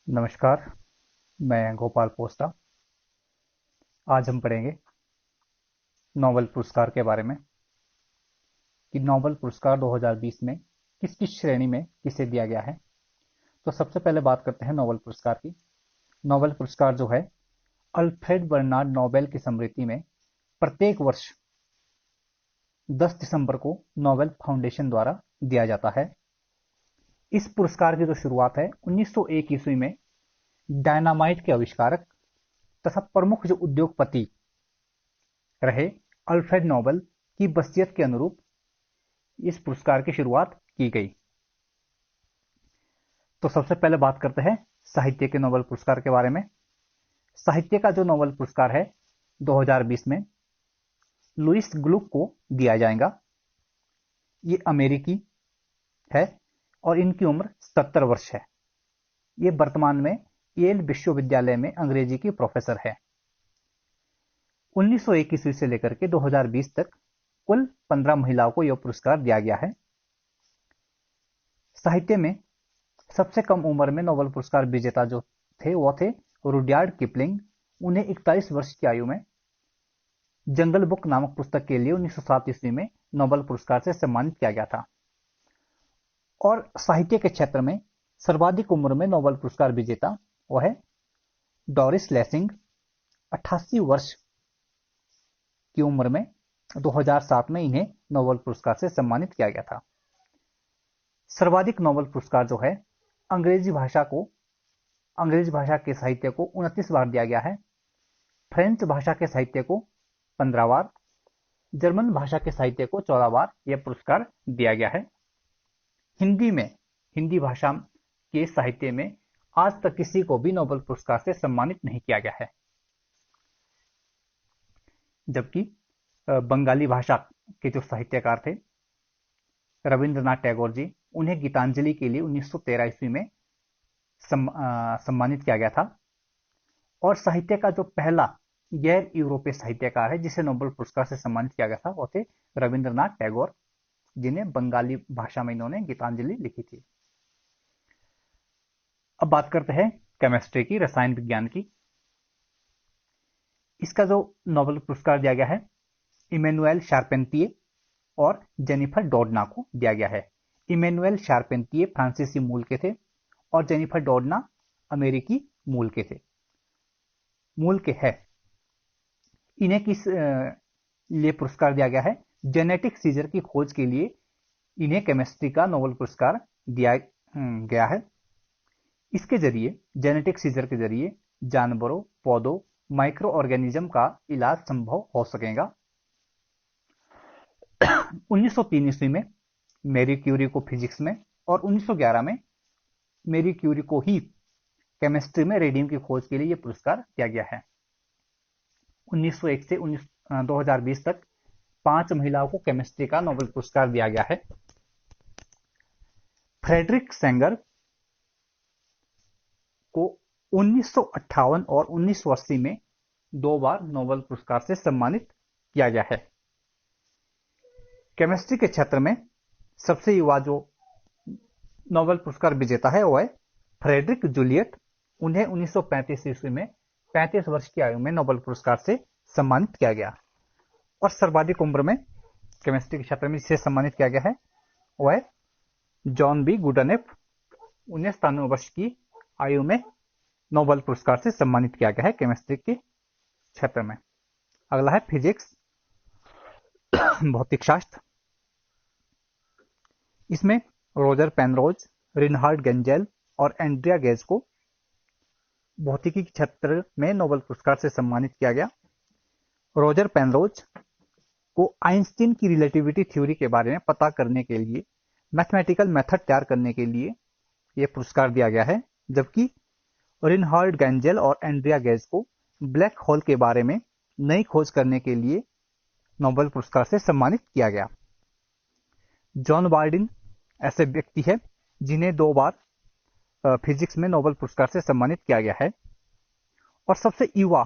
नमस्कार। मैं गोपाल पोस्टा। आज हम पढ़ेंगे नोबेल पुरस्कार के बारे में कि नोबेल पुरस्कार 2020 में किस किस श्रेणी में किसे दिया गया है। तो सबसे पहले बात करते हैं नोबेल पुरस्कार की। नोबेल पुरस्कार जो है अल्फ्रेड बर्नार्ड नोबेल की स्मृति में प्रत्येक वर्ष 10 दिसंबर को नोबेल फाउंडेशन द्वारा दिया जाता है। इस पुरस्कार की जो शुरुआत है 1901 ईस्वी में डायनामाइट के आविष्कारक तथा प्रमुख जो उद्योगपति रहे अल्फ्रेड नोबेल की वसीयत के अनुरूप इस पुरस्कार की शुरुआत की गई। तो सबसे पहले बात करते हैं साहित्य के नोबेल पुरस्कार के बारे में। साहित्य का जो नोबेल पुरस्कार है 2020 में लुईस ग्लुक को दिया जाएगा। ये अमेरिकी है और इनकी उम्र 70 वर्ष है। ये वर्तमान में येल विश्वविद्यालय में अंग्रेजी की प्रोफेसर है। 1901 ईस्वी से लेकर के 2020 तक कुल 15 महिलाओं को यह पुरस्कार दिया गया है। साहित्य में सबसे कम उम्र में नोबेल पुरस्कार विजेता जो थे वो थे रुडयार्ड किपलिंग। उन्हें 41 वर्ष की आयु में जंगल बुक नामक पुस्तक के लिए 1907 ईस्वी में नोबेल पुरस्कार से सम्मानित किया गया था। और साहित्य के क्षेत्र में सर्वाधिक उम्र में नोबेल पुरस्कार विजेता वो है डोरिस लेसिंग। 88 वर्ष की उम्र में 2007 में इन्हें नोबेल पुरस्कार से सम्मानित किया गया था। सर्वाधिक नोबेल पुरस्कार जो है अंग्रेजी भाषा के साहित्य को 29 बार दिया गया है। फ्रेंच भाषा के साहित्य को 15 बार, जर्मन भाषा के साहित्य को 14 बार यह पुरस्कार दिया गया है। हिंदी भाषा के साहित्य में आज तक किसी को भी नोबेल पुरस्कार से सम्मानित नहीं किया गया है। जबकि बंगाली भाषा के जो साहित्यकार थे रविंद्रनाथ टैगोर जी, उन्हें गीतांजलि के लिए 1913 ईस्वी में सम्मानित किया गया था। और साहित्य का जो पहला गैर यूरोपीय साहित्यकार है जिसे नोबेल पुरस्कार से सम्मानित किया गया था वो थे रविंद्रनाथ टैगोर, जिन्हें बंगाली भाषा में इन्होंने गीतांजलि लिखी थी। अब बात करते हैं केमिस्ट्री की, रसायन विज्ञान की। इसका जो नोबेल पुरस्कार दिया गया है इमैनुएल शार्पेंतिये और जेनिफर डोडना को दिया गया है। इमैनुएल शार्पेंतिये फ्रांसीसी मूल के थे और जेनिफर डोडना अमेरिकी मूल के है। इन्हें किस लिए पुरस्कार दिया गया है? जेनेटिक सीजर की खोज के लिए इन्हें केमिस्ट्री का नोबेल पुरस्कार दिया गया है। इसके जरिए जेनेटिक सीजर के जरिए जानवरों, पौधों, माइक्रो ऑर्गेनिज्म का इलाज संभव हो सकेगा। 1903 ईस्वी में मैरी क्यूरी को फिजिक्स में और 1911 में मैरी क्यूरी को ही केमिस्ट्री में रेडियम की खोज के लिए यह पुरस्कार दिया गया है। 1901 से 2020 तक 5 महिलाओं को केमिस्ट्री का नोबेल पुरस्कार दिया गया है। फ्रेडरिक सेंगर को 1958 और 1980 में 2 बार नोबेल पुरस्कार से सम्मानित किया गया है। केमिस्ट्री के क्षेत्र में सबसे युवा जो नोबेल पुरस्कार विजेता है वो है फ्रेडरिक जूलियट। उन्हें 1935 ईस्वी में 35 वर्ष की आयु में नोबेल पुरस्कार से सम्मानित किया गया। और सर्वाधिक उम्र में केमिस्ट्री के क्षेत्र में जिसे सम्मानित किया गया है वो है जॉन बी गुडनेफ। उन्हें 97 वर्ष की आयु में नोबेल पुरस्कार से सम्मानित किया गया है केमिस्ट्री के क्षेत्र में। अगला है फिजिक्स, भौतिक शास्त्र। इसमें रोजर पेनरोज, रिनहार्ड गेंजेल और एंड्रिया गेज को भौतिकी के क्षेत्र में नोबेल पुरस्कार से सम्मानित किया गया। रोजर पेनरोज को आइंस्टीन की रिलेटिविटी थ्योरी के बारे में पता करने के लिए मैथमेटिकल मेथड तैयार करने के लिए यह पुरस्कार दिया गया है। जबकि रिनहार्ड गेंजेल और एंड्रिया गेज को ब्लैक होल के बारे में नई खोज करने के लिए नोबेल पुरस्कार से सम्मानित किया गया। जॉन बार्डिन ऐसे व्यक्ति है जिन्हें 2 बार फिजिक्स में नोबेल पुरस्कार से सम्मानित किया गया है। और सबसे युवा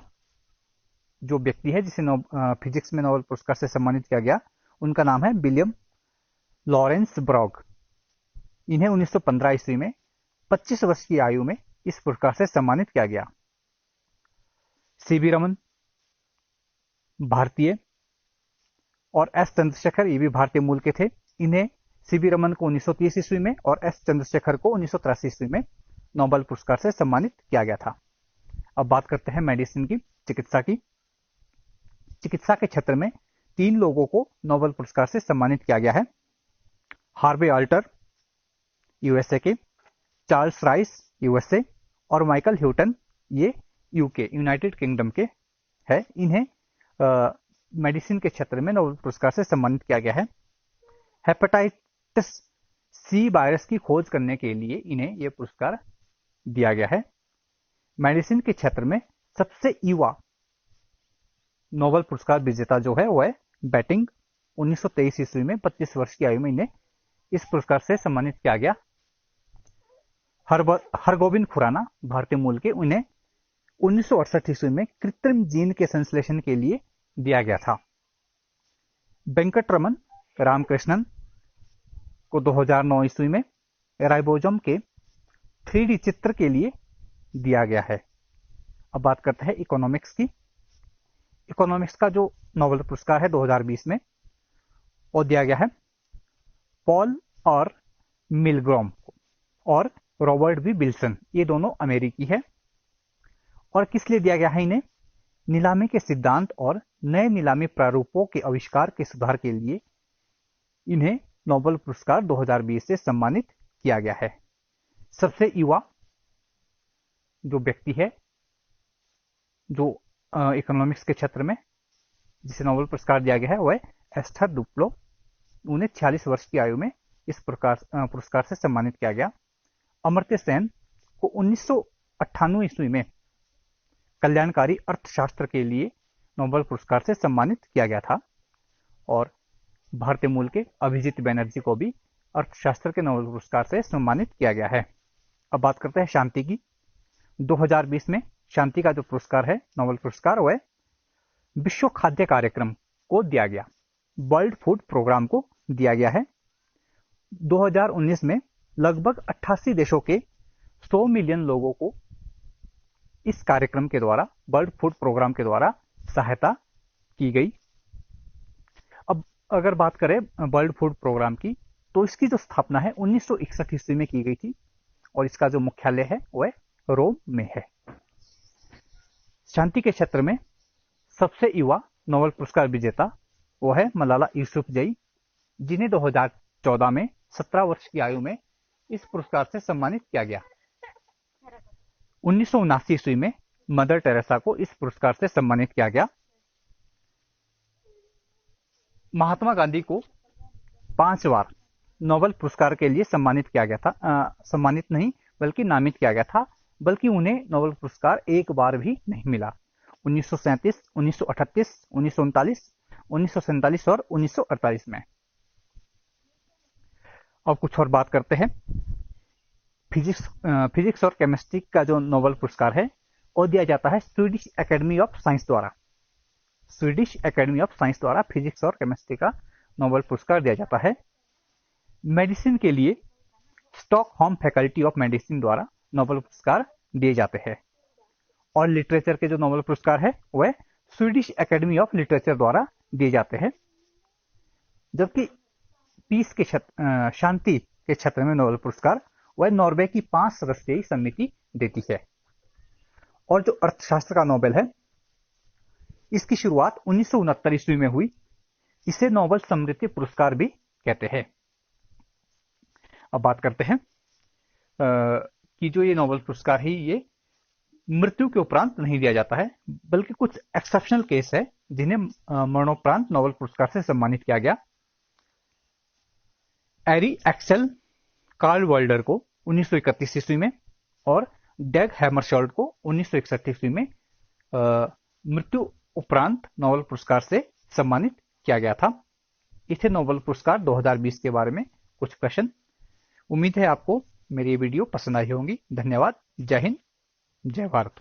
जो व्यक्ति है जिसे फिजिक्स में नोबेल पुरस्कार से सम्मानित किया गया उनका नाम है विलियम लॉरेंस ब्रॉग। इन्हें 1915 ईस्वी में 25 वर्ष की आयु में इस पुरस्कार से सम्मानित किया गया। सीवी रमन भारतीय और एस चंद्रशेखर ये भी भारतीय मूल के थे। इन्हें सीवी रमन को 1930 ईस्वी में और एस चंद्रशेखर को 1983 ईस्वी में नोबेल पुरस्कार से सम्मानित किया गया था। अब बात करते हैं मेडिसिन की, चिकित्सा की। चिकित्सा के क्षेत्र में 3 लोगों को नोबेल पुरस्कार से सम्मानित किया गया है। हार्वे अल्टर यूएसए के, चार्ल्स राइस यूएसए और माइकल ह्यूटन ये यूके यूनाइटेड किंगडम के है। इन्हें मेडिसिन के क्षेत्र में नोबेल पुरस्कार से सम्मानित किया गया है। हेपेटाइटिस सी वायरस की खोज करने के लिए इन्हें यह पुरस्कार दिया गया है। मेडिसिन के क्षेत्र में सबसे युवा नोबेल पुरस्कार विजेता जो है वो है बैटिंग। 1923 ईस्वी में 25 वर्ष की आयु में इन्हें इस पुरस्कार से सम्मानित किया गया। हरगोविंद खुराना भारतीय मूल के, उन्हें 1968 ईस्वी में कृत्रिम जीन के संश्लेषण के लिए दिया गया था। वेंकटरमन रामकृष्णन को 2009 ईस्वी में राइबोसोम के 3D चित्र के लिए दिया गया है। अब बात करते हैं इकोनॉमिक्स की। इकोनॉमिक्स का जो नोबेल पुरस्कार है 2020 में वो दिया गया है पॉल और मिलग्रॉम को और रॉबर्ट बी विल्सन, ये दोनों अमेरिकी है। और किस लिए दिया गया है इन्हें? नीलामी के सिद्धांत और नए नीलामी प्रारूपों के आविष्कार के सुधार के लिए इन्हें नोबेल पुरस्कार 2020 से सम्मानित किया गया है। सबसे युवा जो व्यक्ति है जो इकोनॉमिक्स के क्षेत्र में जिसे नोबेल पुरस्कार दिया गया है वह एस्थर डुप्लो। उन्हें 46 वर्ष की आयु में इस पुरस्कार से सम्मानित किया गया। अमर्त्य सेन को 1998 ईस्वी में कल्याणकारी अर्थशास्त्र के लिए नोबेल पुरस्कार से सम्मानित किया गया था। और भारतीय मूल के अभिजीत बैनर्जी को भी अर्थशास्त्र के नोबेल पुरस्कार से सम्मानित किया गया है। अब बात करते हैं शांति की। 2020 में शांति का जो पुरस्कार है नोबेल पुरस्कार वह विश्व खाद्य कार्यक्रम को दिया गया, वर्ल्ड फूड प्रोग्राम को दिया गया है। 2019 में लगभग 88 देशों के 100 मिलियन लोगों को इस कार्यक्रम के द्वारा, वर्ल्ड फूड प्रोग्राम के द्वारा सहायता की गई। अब अगर बात करें वर्ल्ड फूड प्रोग्राम की तो इसकी जो स्थापना है 1961 ईस्वी में की गई थी और इसका जो मुख्यालय है वह रोम में है। शांति के क्षेत्र में सबसे युवा नोबेल पुरस्कार विजेता वो है मलाला यूसुफजई, जिन्हें 2014 में 17 वर्ष की आयु में इस पुरस्कार से सम्मानित किया गया। 1979 ईस्वी में मदर टेरेसा को इस पुरस्कार से सम्मानित किया गया। महात्मा गांधी को 5 बार नोबेल पुरस्कार के लिए सम्मानित किया गया था। सम्मानित नहीं बल्कि नामित किया गया था, बल्कि उन्हें नोबेल पुरस्कार एक बार भी नहीं मिला। 1937, 1938, 1939, 1947 और 1948 में। अब कुछ और बात करते हैं। फिजिक्स और केमिस्ट्री का जो नोबेल पुरस्कार है वो दिया जाता है स्वीडिश एकेडमी ऑफ साइंस द्वारा। स्वीडिश एकेडमी ऑफ साइंस द्वारा फिजिक्स और केमिस्ट्री का नोबेल पुरस्कार दिया जाता है। मेडिसिन के लिए स्टॉकहोम फैकल्टी ऑफ मेडिसिन द्वारा नोबेल पुरस्कार दिए जाते हैं। और लिटरेचर के जो नोबेल पुरस्कार है वह स्वीडिश एकेडमी ऑफ लिटरेचर द्वारा दिए जाते हैं। जबकि पीस के शांति के क्षेत्र में नोबेल पुरस्कार वह नॉर्वे की 5 सदस्यीय समिति देती है। और जो अर्थशास्त्र का नोबेल है इसकी शुरुआत 1969 ईस्वी में हुई। इसे नोबेल समृद्धि पुरस्कार भी कहते हैं। अब बात करते हैं कि जो ये नोबेल पुरस्कार है ये मृत्यु के उपरांत नहीं दिया जाता है, बल्कि कुछ एक्सेप्शनल केस है जिन्हें मरणोपरांत नोबेल पुरस्कार से सम्मानित किया गया। एरी एक्सेल कार्ल वाल्डर को 1931 ईस्वी में और डैग हैमरशॉल्ड को 1961 ईस्वी में मृत्यु उपरांत नोबेल पुरस्कार से सम्मानित किया गया था। इसे नोबेल पुरस्कार 2020 के बारे में कुछ प्रश्न। उम्मीद है आपको मेरी ये वीडियो पसंद आई होंगी। धन्यवाद। जय हिंद, जय भारत।